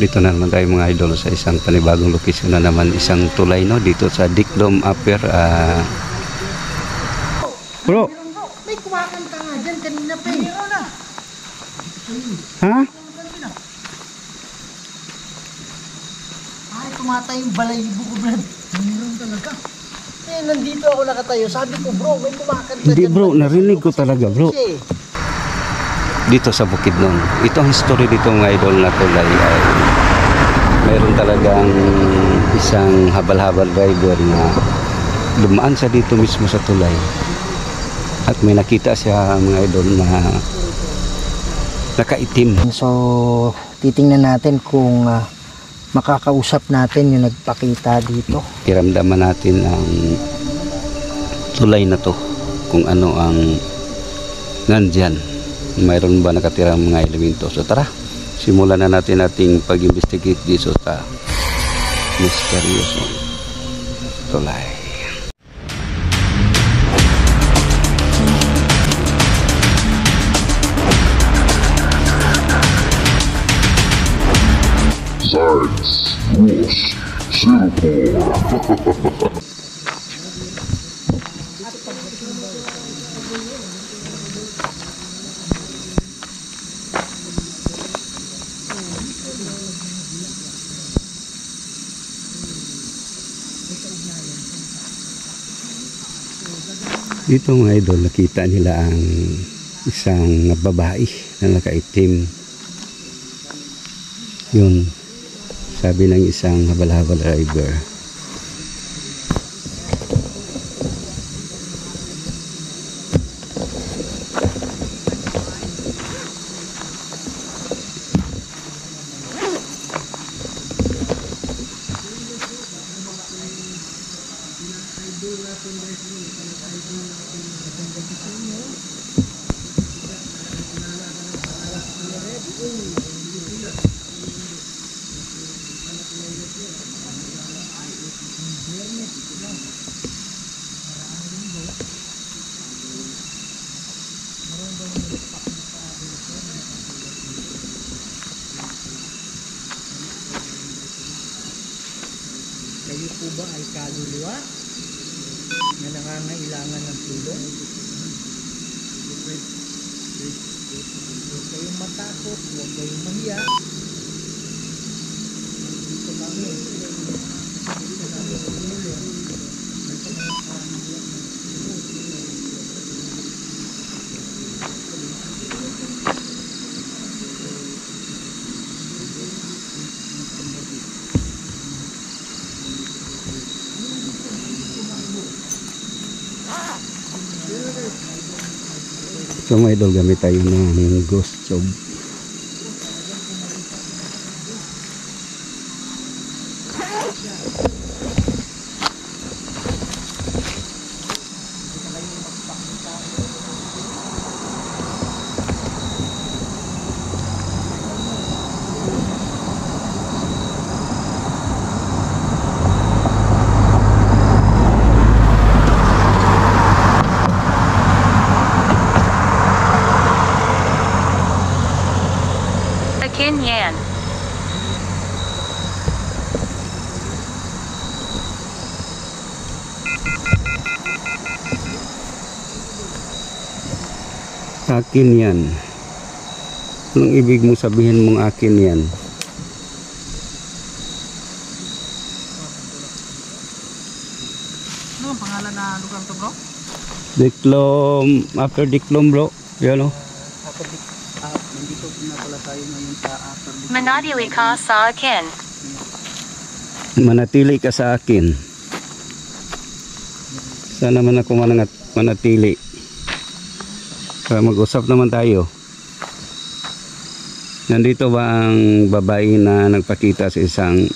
Dito na naman tayo mga idol sa isang panibagong location na naman, isang tulay no, dito sa Diklom Upper. Bro, may kumakanta nga dyan kanina pa eh. ha? Ay, tumatay yung balayibo ko, Brad. Meron talaga. Eh, nandito ako nakatayo. Sabi ko, bro, may kumakanta Hindi dyan. bro, narinig ko talaga bro. Kasi, Dito sa Bukidnon, itong history dito mga idol na tulay ay mayroon talagang isang habal-habal driver na dumaan sa dito mismo sa tulay. At may nakita siya mga idol na nakaitim. so, titingnan natin kung makakausap natin yung nagpakita dito. Kiramdaman natin ang tulay na to, kung ano ang nandyan. Mayroon ba nakatirang mga elemento. So tara, simulan na natin ating pag-investigate dito sa misteryosong tulay. Science Rules Singapore. Dito mga idol, nakita nila ang isang babae na nakaitim. Yun, sabi ng isang habal-habal driver. Kayo po ba ay kaluluwa na nangangailangan ng tulong? Huwag kayong matakot, huwag kayong mahiya. Dito kami. Dito kami tumulong. So mga idol, gamit tayo ng ghost job. Yan. Akin yan. Anong ibig mo sabihin mong akin yan? Ano ang pangalan na lugar to, bro? Diklom, Upper Diklom bro. Yan o. Nandito na pala tayo ngayon sa Upper Diklom. Manatili ka sa akin. Manatili ka sa akin. Sana man ako manatili. Para mag-usap naman tayo. Nandito ba ang babae na nagpakita sa isang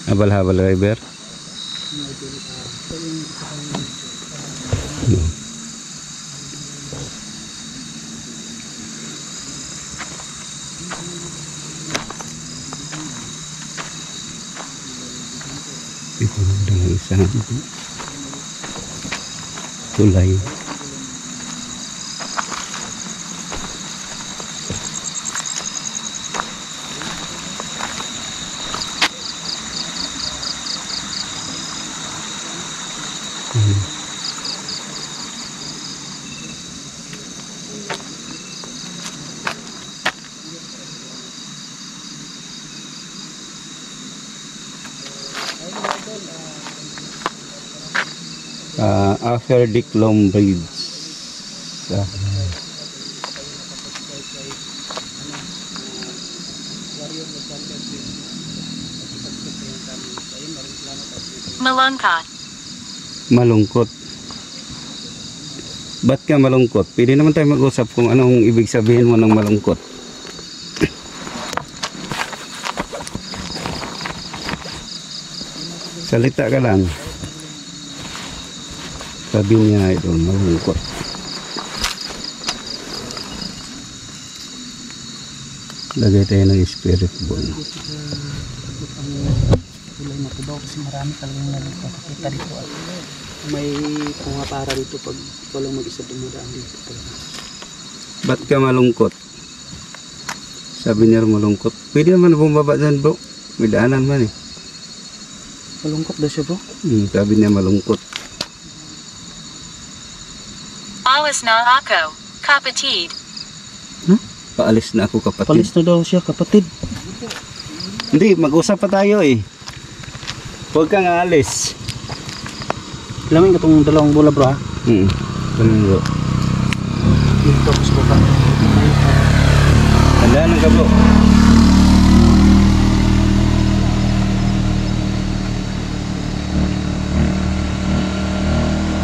habal-habal driver? No. Ito ng isang tulay. After Diclom Bridge. Malungkot. Malungkot. Ba't ka malungkot? Pwede naman tayo mag-usap kung anong ibig sabihin mo ng malungkot. Salita ka lang. Sabi niya ito, malungkot. Lagay tayo ng spirit ball. Kulay matubaw kasi marami talagang nakakita dito at may pumapara dito pag walang mag-isa dumadaan dito talaga. Ba't ka malungkot? Sabi niya malungkot. Pwede naman bumaba dyan bro. May daanan man eh. Malungkot daw siya bro. Sabi niya malungkot. Awas na ako, kapatid. Paalis na ako kapatid. Palis na daw siya kapatid. Hindi, mag-usap pa tayo eh. Huwag kang aalis. Lamin ka itong dalawang bola bro ha. Ganun bro. Dito ako sa baba. Tandaan ka bro.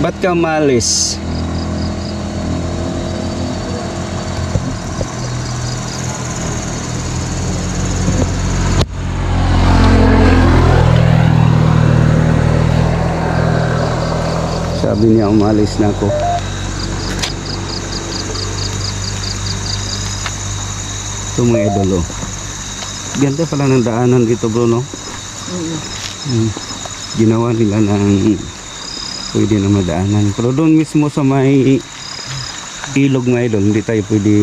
Ba't ka maalis? Sabi niya umalis na ako. Ito mga idol oh. Ganda pala ng daanan dito bro no? Ginawa nila ng pwede na madaanan. Pero doon mismo sa may ilog mga idol, hindi tayo pwede.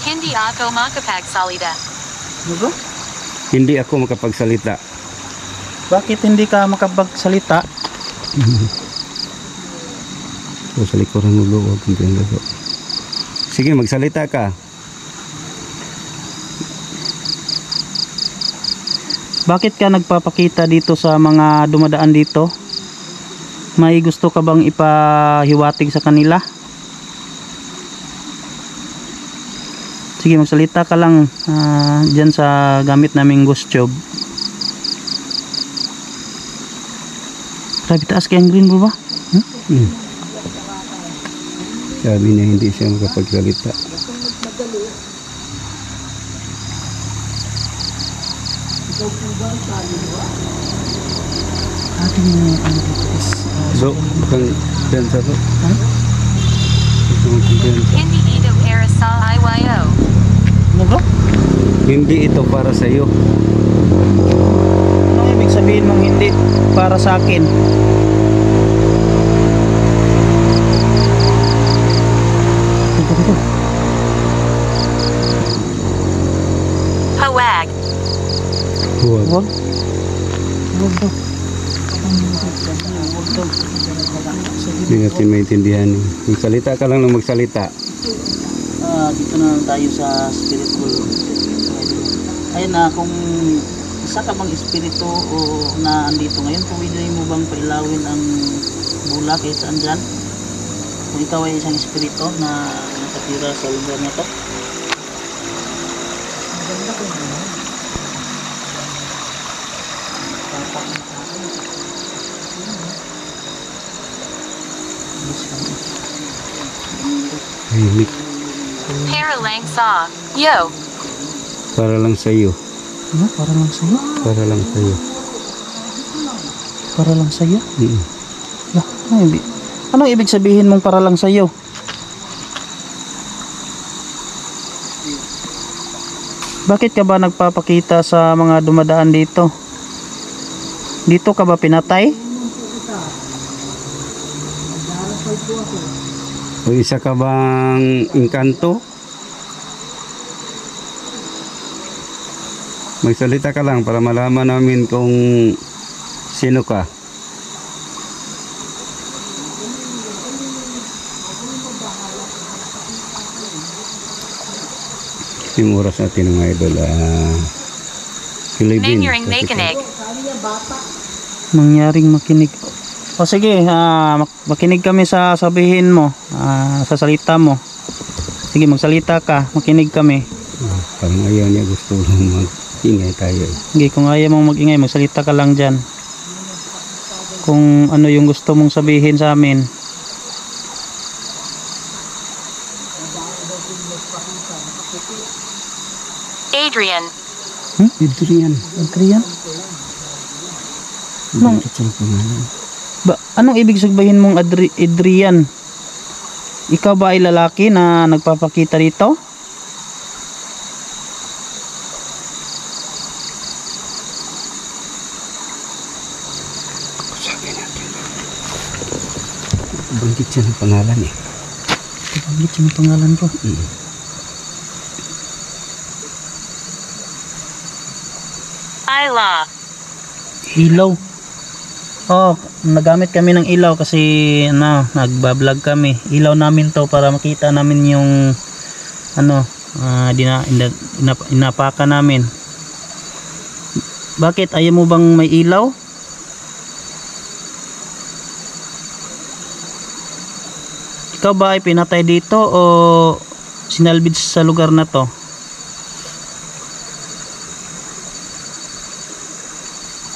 Hindi ako makapagsalita. Ano bro? Hindi ako makapagsalita. Bakit hindi ka makapagsalita? So, sa likuran mo bro, huwag kang pinag bro. Sige, magsalita ka. Bakit ka nagpapakita dito sa mga dumadaan dito? May gusto ka bang ipahiwatig sa kanila? Sige, magsalita ka lang dyan sa gamit naming ghost tube. Grabe taas kayang green bro ba? Sabi niya hindi siya makapagsalita. Ating ano dito is Bro, kang dansa bro. Hindi ito para sa IYO. ano bro? Hindi ito para sa iyo. Anong ibig sabihin mong hindi para sa akin? Dito. Hawag. Huwag. Huwag. Huwag daw. Huwag daw. Hindi natin maintindihan. Magsalita ka lang ng magsalita. Dito na lang tayo sa spiritual. Ayun na, kung isa ka bang espiritu o na andito ngayon, pwede mo bang pailawin ang bula kahit saan dyan? Kung ikaw ay isang espiritu na nakatira sa lugar na to. Maganda ko yun. Tahimik. Para lang sa yo. Para lang sa iyo. Ano? Para lang sa'yo? Para lang sa iyo. Para lang sa'yo? Lah, anong ibig sabihin mong para lang sa'yo? Bakit ka ba nagpapakita sa mga dumadaan dito? Dito ka ba pinatay? O isa ka bang engkanto? Magsalita ka lang para malaman namin kung sino ka. Yung oras natin mga idol, 11. Manyaring makinig. Mangyaring makinig. O sige, makinig kami sa sabihin mo, sa salita mo. Sige, magsalita ka, makinig kami. Parang ayaw niya, gusto lang mag-ingay tayo eh. Sige, kung ayaw mong magingay, magsalita ka lang dyan. Kung ano yung gusto mong sabihin sa amin. Adrian. Adrian. Adrian? Anong, Bakit siyang pangalan? anong ibig sabihin mong Adrian? Ikaw ba ay lalaki na nagpapakita dito? Sabi natin. Banggit siya ng pangalan eh. Pagkakit siya ng pangalan ko. Ila. Ilaw. Oh, nagamit kami ng ilaw kasi nagba-vlog kami. Ilaw namin to para makita namin yung inapaka namin. Bakit ayaw mo bang may ilaw? Ikaw ba ay pinatay dito o sinalvage sa lugar na to?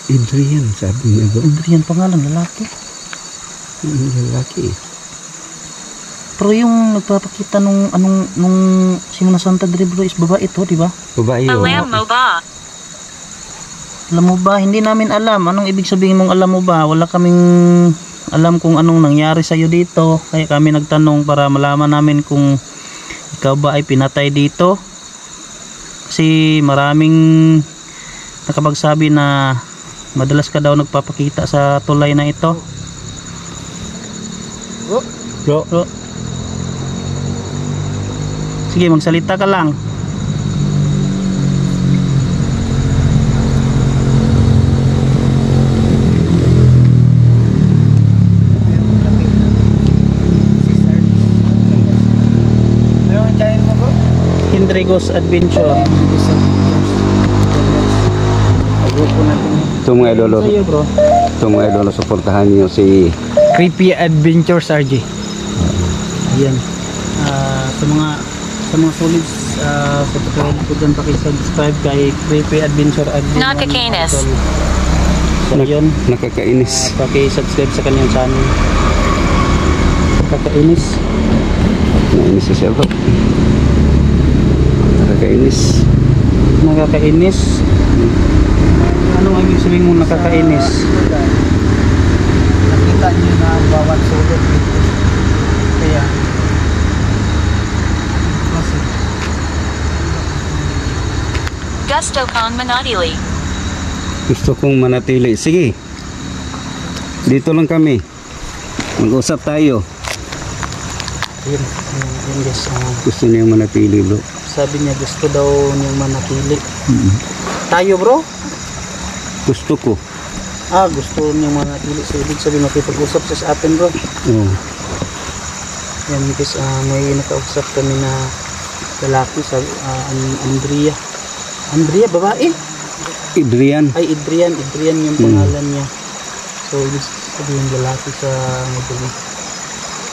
Adrian, sabi niya bro. Adrian pangalan, lalaki. Lalaki eh. Pero yung nagpapakita nung Simona Santa Dre bro is babae ito, di ba? Babae yun. Alam mo ba? Alam mo ba? Hindi namin alam. Anong ibig sabihin mong alam mo ba? Wala kaming alam kung anong nangyari sa'yo dito. Kaya kami nagtanong para malaman namin kung ikaw ba ay pinatay dito. Kasi maraming nakapagsabi na madalas ka daw nagpapakita sa tulay na ito. Bro. Sige, magsalita ka lang. Hendrigos Adventure. Ito mga idolo. Sa'yo bro. Ito mga idolo, supportahan niyo si Creepy Adventures RJ. Ayan. Sa mga solids subscribe ko dyan, paki-subscribe kay Creepy Adventure RJ. Nakakainis. So yun, nakakainis. paki-subscribe sa kanyang channel. Nakakainis. Nainis siya bro. Nakakainis. Nakakainis. Anong ibig sabihin mo nakakainis? Nakita niyo na bawat sulot dito. Kaya Gusto kong manatili. Gusto kong manatili. Sige. Dito lang kami. Mag-usap tayo. yun guys, Gusto niya manatili bro. sabi niya gusto daw niyang manatili. Tayo bro? Gusto ko. Gusto niyang manatili. So ibig sabihin makipag-usap siya sa atin bro. Oo. Yan guys, may nakausap kami na lalaki, sabi, Andrea. Andrea, babae? Adrian. Ay, Adrian yung pangalan niya. So ibig sabihin lalaki sa Madrid.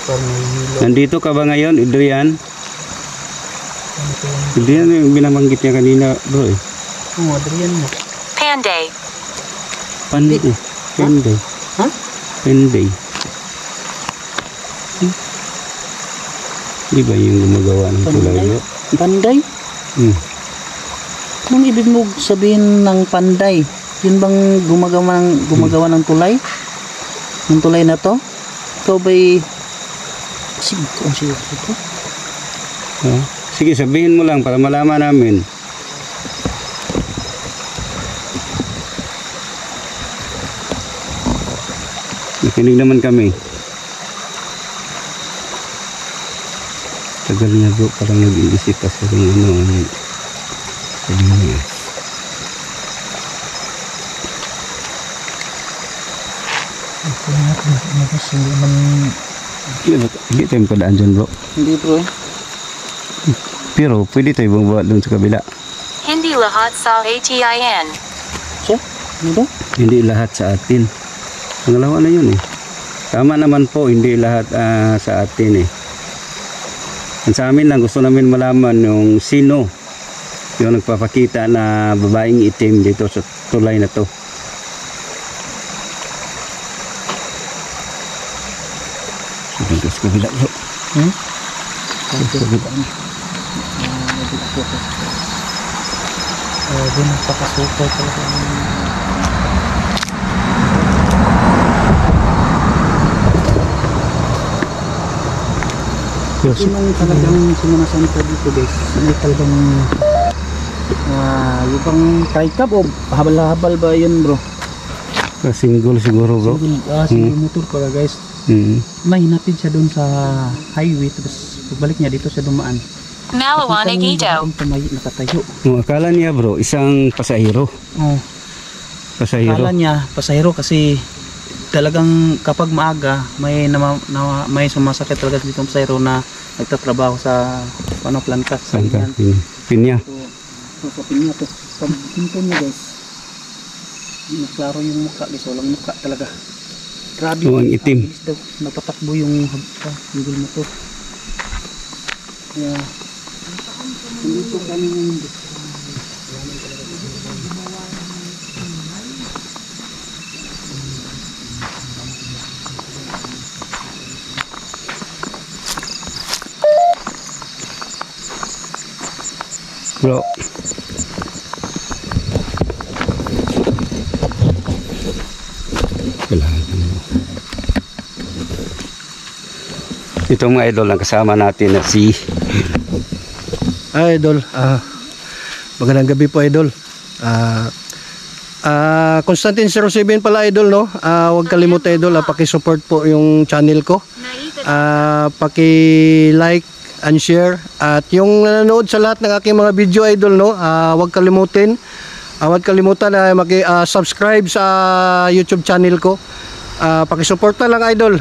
Parang may hilo. Nandito ka ba ngayon, Adrian? Adrian yung binabanggit niya kanina bro eh. Adrian mo. Panday. Panday. Panday. Ha? Panday. Di ba yung gumagawa ng tulay bro? Panday? Anong ibig mo sabihin ng panday? Yun bang gumagawa ng tulay? Ng tulay na to? Ikaw ba'y siguro ito? Sige, sabihin mo lang para malaman namin. Nakinig naman kami. Tagal niya bro, parang nag-iisip pa sa rin sabi niya. Hindi tayo padaan dyan bro. Hindi bro eh. Pero pwede tayo bumaba doon sa kabila. Hindi lahat sa ATIN. So, ano ba? Hindi lahat sa atin. Pangalawa na yun eh. Tama naman po, hindi lahat sa atin eh. Ang sa amin lang, gusto namin malaman yung sino yung nagpapakita na babaeng itim dito sa tulay na to. Sa kabila bro. Doon nagpapasupay talaga. Sinong talagang sumamasanta dito guys? Hindi talagang yung pang tricab o habal-habal ba yun bro? Single siguro bro. Single motor pala guys. May hinapid siya doon sa highway tapos pagbalik niya dito siya dumaan. Malawanig Ito. Nakatayo. Akala niya bro, isang pasahero. Oh. Pasahero. Akala niya pasahero kasi talagang kapag maaga may sumasakit talaga dito sa pasahero na nagtatrabaho sa plantas. Pinya. So sa pinya to. Pag pinto niya guys, klaro yung mukha guys, walang mukha talaga. Grabe. Ang itim. Napatakbo yung single motor. Kaya nandito kami ngayon. Bro. Ito mga idol ang kasama natin na si Idol, magandang gabi po idol. Constantine 07 pala idol no. Huwag kalimutan idol, paki-support po yung channel ko. Paki-like and share at yung nanonood sa lahat ng aking mga video idol no, huwag kalimutan na maki-subscribe sa YouTube channel ko. Paki-support na lang idol.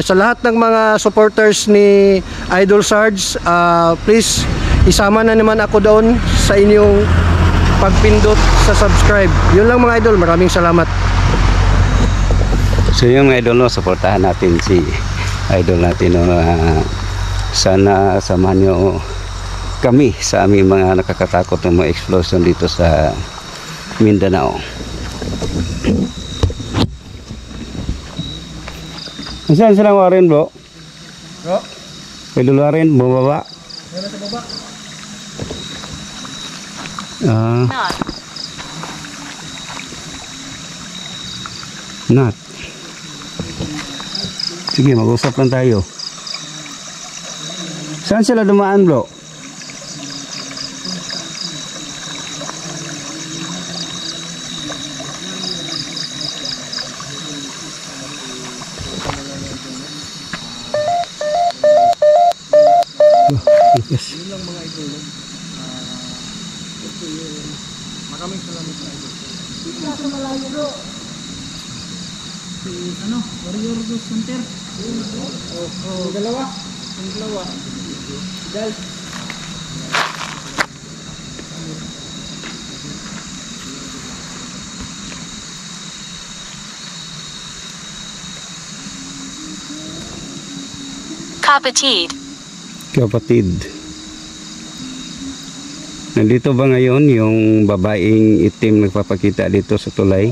Sa lahat ng mga supporters ni Idol Sarge, please isama na naman ako doon sa inyong pagpindot sa subscribe. Yun lang mga idol, maraming salamat. So yung mga idol no, supportahan natin si idol natin no. Sana samahan nyo kami sa aming mga nakakatakot ng mga explosion dito sa Mindanao. Saan silang warin bro? Bro? Idol warin, bumaba? Meron sa baba. Not. Sige, mag-usap lang tayo. Saan sila dumaan bro? Yes. Yun lang mga idol. Maraming salamat sa idol. Sa malayo bro. Si Warrior Center. Dalawa. Ang dalawa. Dal. Kapatid. Kapatid. Nandito ba ngayon yung babaeng itim nagpapakita dito sa tulay?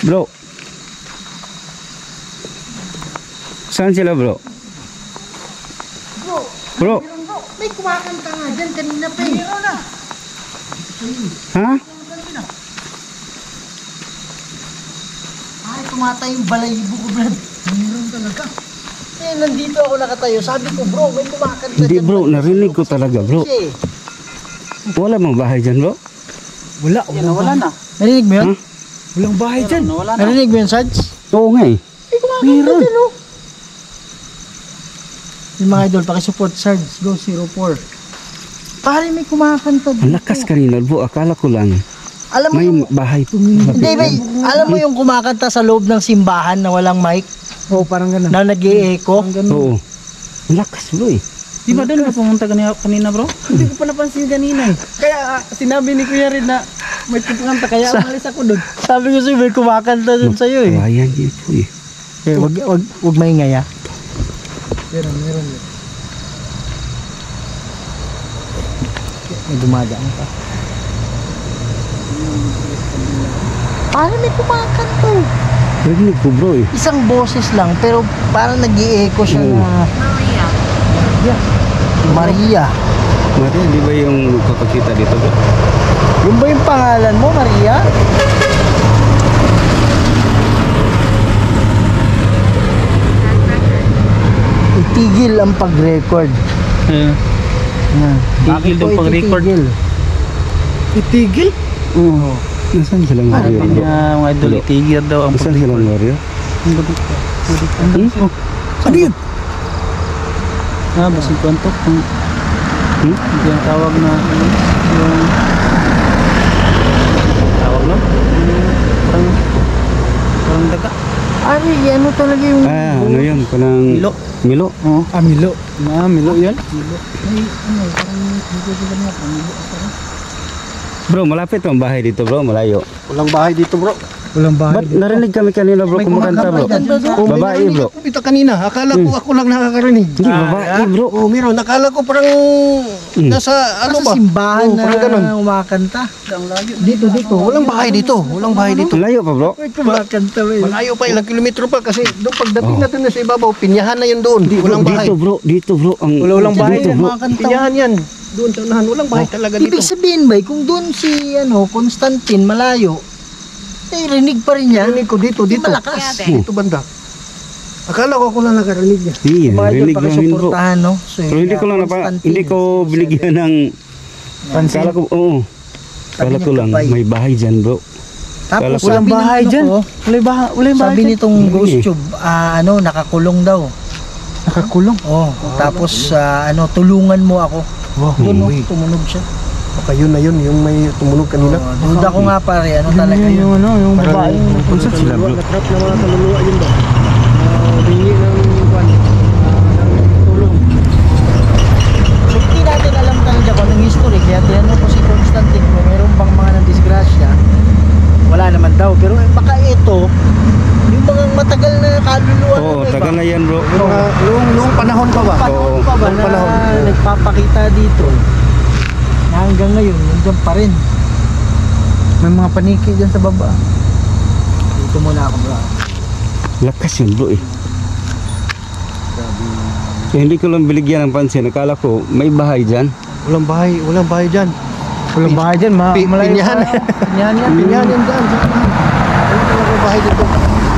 Bro. Saan sila bro? Bro. May kumakanta nga dyan kanina pa eh. Ha? Ay, tumatay yung balayibo ko, Brad. Meron talaga. Eh, nandito ako nakatayo. Sabi ko, bro, may kumakanta Hindi dyan. bro, narinig ko talaga bro. Eh, Wala mong bahay dyan bro? wala. Yan, nawala na. Narinig mo yun? Huh? Walang bahay Meron, nawala na. Narinig mo yun, Sarge? Oo nga eh. May kumakanta dyan, oh. Yung mga idol, pakisupport, Sarge. Go 04. Pare, may kumakanta dyan. Ang lakas kanina bro, akala ko lang Alam mo may yung... bahay. Hindi, alam mo yung kumakanta sa loob ng simbahan na walang mic? Oh, parang ganun. Na nag-i-echo? Oo. Ang lakas bro eh. Di ba doon ka pumunta kanina bro? Hindi ko pa napansin kanina eh. Kaya sinabi ni Kuya Red na may kumanta kaya umalis ako doon. Sabi ko sa'yo may kumakanta doon sa'yo eh. Kawayan dito eh. Okay, wag maingay ah. Meron. May dumadaan pa. Parang may kumakanta eh. Rinig ko bro eh. Isang boses lang pero parang nag-i-echo siya na Maria. Maria, di ba yung nagpapakita dito bro? Yung ba yung pangalan mo, Maria? Itigil ang pag-record. Tigil Bakit yung po pag-record. ititigil? Itigil? Oo. Nasaan silang Maria Sabi bro? niya mga idol, itigil daw ang Nasaan silang Maria? Ano yun? Basig ko antok. Ito yung tawag na yung tawag no? Parang daga. Ari, ano talaga yung... Ah, ano yan? Parang... Milo. Milo? Oo. Milo. Milo yan. Bro, malapit ang bahay dito bro, malayo. Walang bahay dito bro. Walang bahay. Ba't narinig kami kanina bro, kumakanta bro? Babae bro. Kita kanina, akala ko ako lang nakakarinig. Hindi, babae bro. Oh, meron. Nakala ko parang nasa ano ba? Sa simbahan Oh, parang ganun. na umakanta. Dito. Walang bahay dito. Walang bahay dito. Malayo pa bro? May kumakanta ba eh. Malayo pa, ilang kilometro pa kasi doon pagdating natin na sa ibabaw, pinyahan na yun doon. Walang bahay. Dito bro. Ang, Walang bahay dito bro. Pinyahan yan. Doon sa unahan, walang bahay talaga dito. Ibig sabihin ba, kung doon si Constantine malayo, eh rinig pa rin yan. Rinig ko dito. Malakas. Dito banda. Akala ko ako lang nakarinig niya. Hindi, Mga idol, rinig namin bro. pakisuportahan, no? So, Pero hindi ko lang hindi ko binigyan ng kala ko, oo. Kala ko lang, may bahay dyan bro. Tapos Walang sabi bahay dyan. Sabi nitong Hindi. ghost tube, nakakulong daw. Nakakulong. Oh, tapos tulungan mo ako. Doon tumunog siya. Baka yun na yun, yung may tumunog kanina. Duda ko nga pare, talaga yun. Yung babae. Unsa sila bro? Natrap na mga kaluluwa yun ba? Bingi ng tulong. So, hindi natin alam talaga kung anong history. Kaya tinanong ko si Constantine kung meron bang mga nandisgrasya. Wala naman daw. Pero baka ito, yung mga matagal na kaluluwa Oo, na tagal na yan bro. Noong panahon pa ba? Panahon pa ba Noong na panahon. nagpapakita dito na hanggang ngayon, nandiyan pa rin. May mga paniki dyan sa baba. Dito muna ako bro. Lakas yun bro eh. Kaya hindi ko lang binigyan ng pansin. Akala ko, may bahay dyan. Walang bahay dyan. Walang bahay dyan, Pinyahan. Pinyahan yan. Pinyahan yan dyan. Walang talaga bahay dito.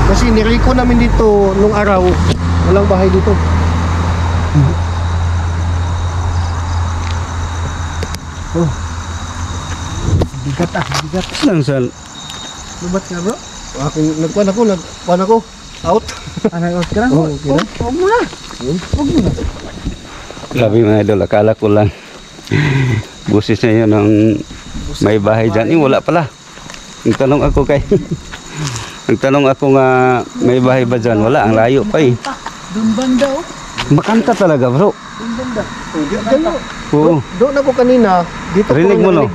Kasi niriko namin dito nung araw, walang bahay dito. Oh. Bigat. Saan saan? Lubat nga bro. Nagkuhan ako. Out. Out ka na? Oh, okay na. Huwag mo na. Grabe mga idol, akala ko lang. Busis na yun ng may bahay dyan. Wala pala. Nagtanong ako nga may bahay ba dyan? Wala, ang layo pa eh. Doon banda oh. Makanta talaga bro. Doon banda. Oo. Doon ako kanina. Dito Rinig ko mo no?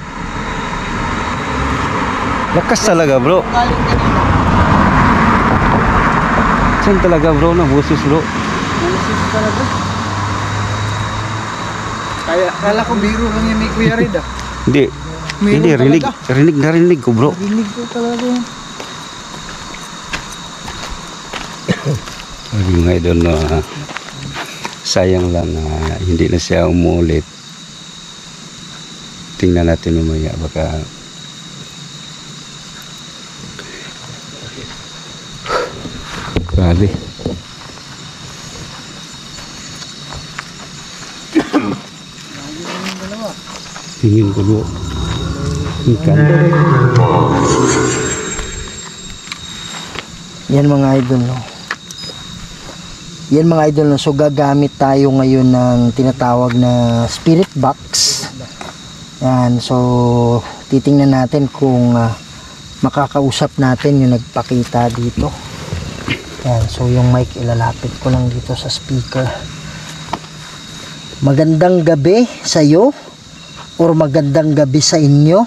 Lakas talaga bro. Galing kanina. Saan talaga bro na busis bro? Busis talaga. Kala ko biro lang yan ni Kuya Red ah. Hindi. Hindi, rinig ko bro. Rinig ko talaga yun. Sabi mga idol na sayang lang hindi na siya umulit. Tingnan natin mamaya baka grabe. Tingin ko bro. Ikan. Yan mga idol no. Yan mga idol no. So gagamit tayo ngayon ng tinatawag na spirit box. Yan. So titingnan natin kung makakausap natin yung nagpakita dito. Yan. So yung mic ilalapit ko lang dito sa speaker. Magandang gabi sa iyo or magandang gabi sa inyo.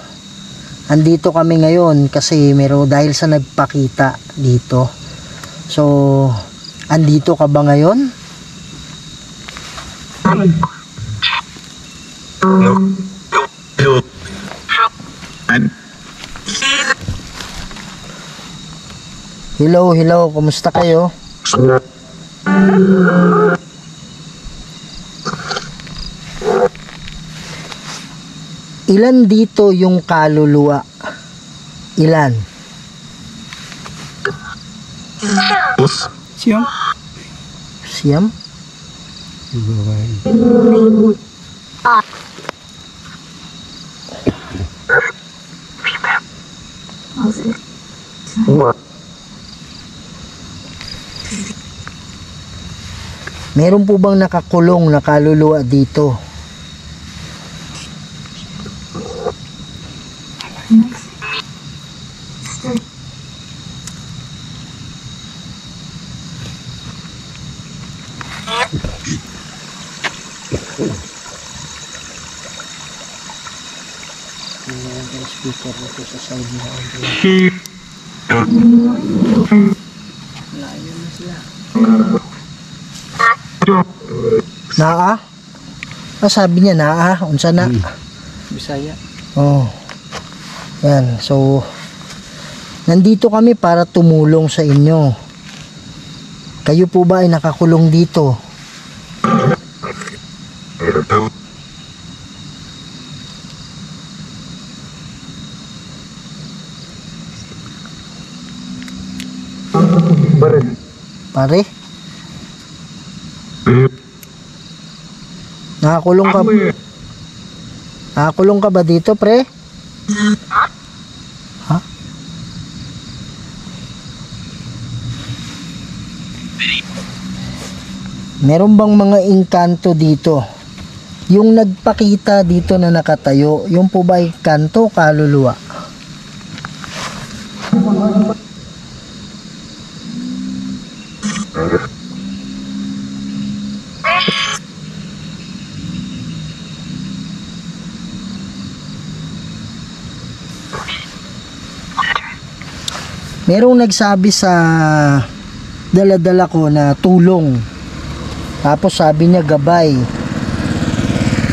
Andito kami ngayon kasi dahil sa nagpakita dito. So, andito ka ba ngayon? Hello, kumusta kayo? Ilan dito yung kaluluwa? Ilan? Siyam. Siyam? Meron po bang nakakulong na kaluluwa dito? Speaker dito sa side na naa? Sabi niya naa, unsa na? Bisaya. Oh. Yan, so nandito kami para tumulong sa inyo. Kayo po ba ay nakakulong dito? Pare? Nakakulong ka ba dito, pre? Ha? Meron bang mga engkanto dito? Yung nagpakita dito na nakatayo, yung po ba ay kanto o kaluluwa? Merong nagsabi sa dala-dala ko na tulong. Tapos sabi niya gabay.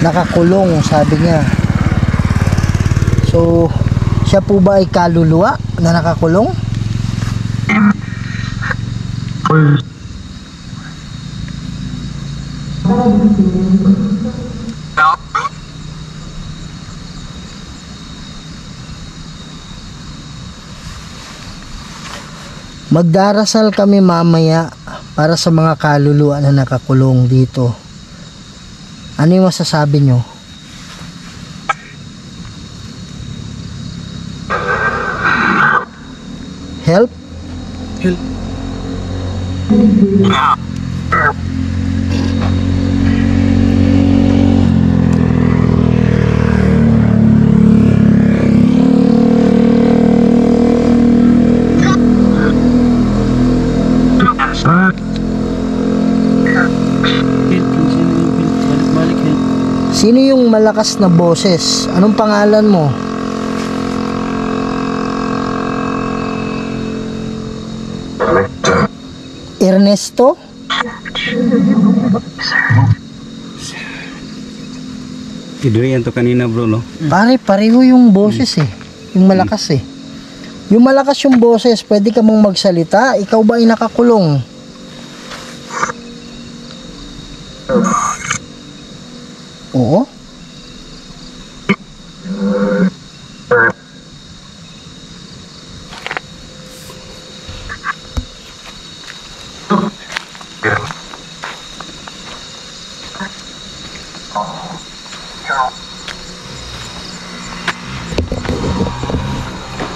Nakakulong, sabi niya. So, siya po ba ay kaluluwa na nakakulong? Magdarasal kami mamaya para sa mga kaluluwa na nakakulong dito. Ano yung masasabi nyo? Help? Help. Sino yung malakas na boses? Anong pangalan mo? Ernesto? Idriyan to kanina, bro, no? Pareho yung boses eh. Yung malakas eh. Yung malakas yung boses, pwede ka mong magsalita. Ikaw ba ay nakakulong? Oo.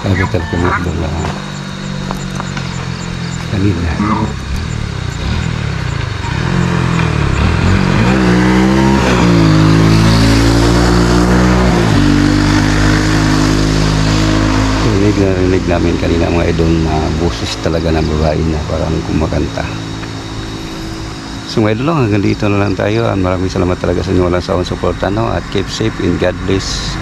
Sabi talaga mo doon kanina. Narinig namin kanina mga idol na boses talaga ng babae na parang kumakanta. So mga idol, hanggang dito na lang tayo. Maraming salamat talaga sa inyo walang sawang suporta, no? At keep safe and God bless.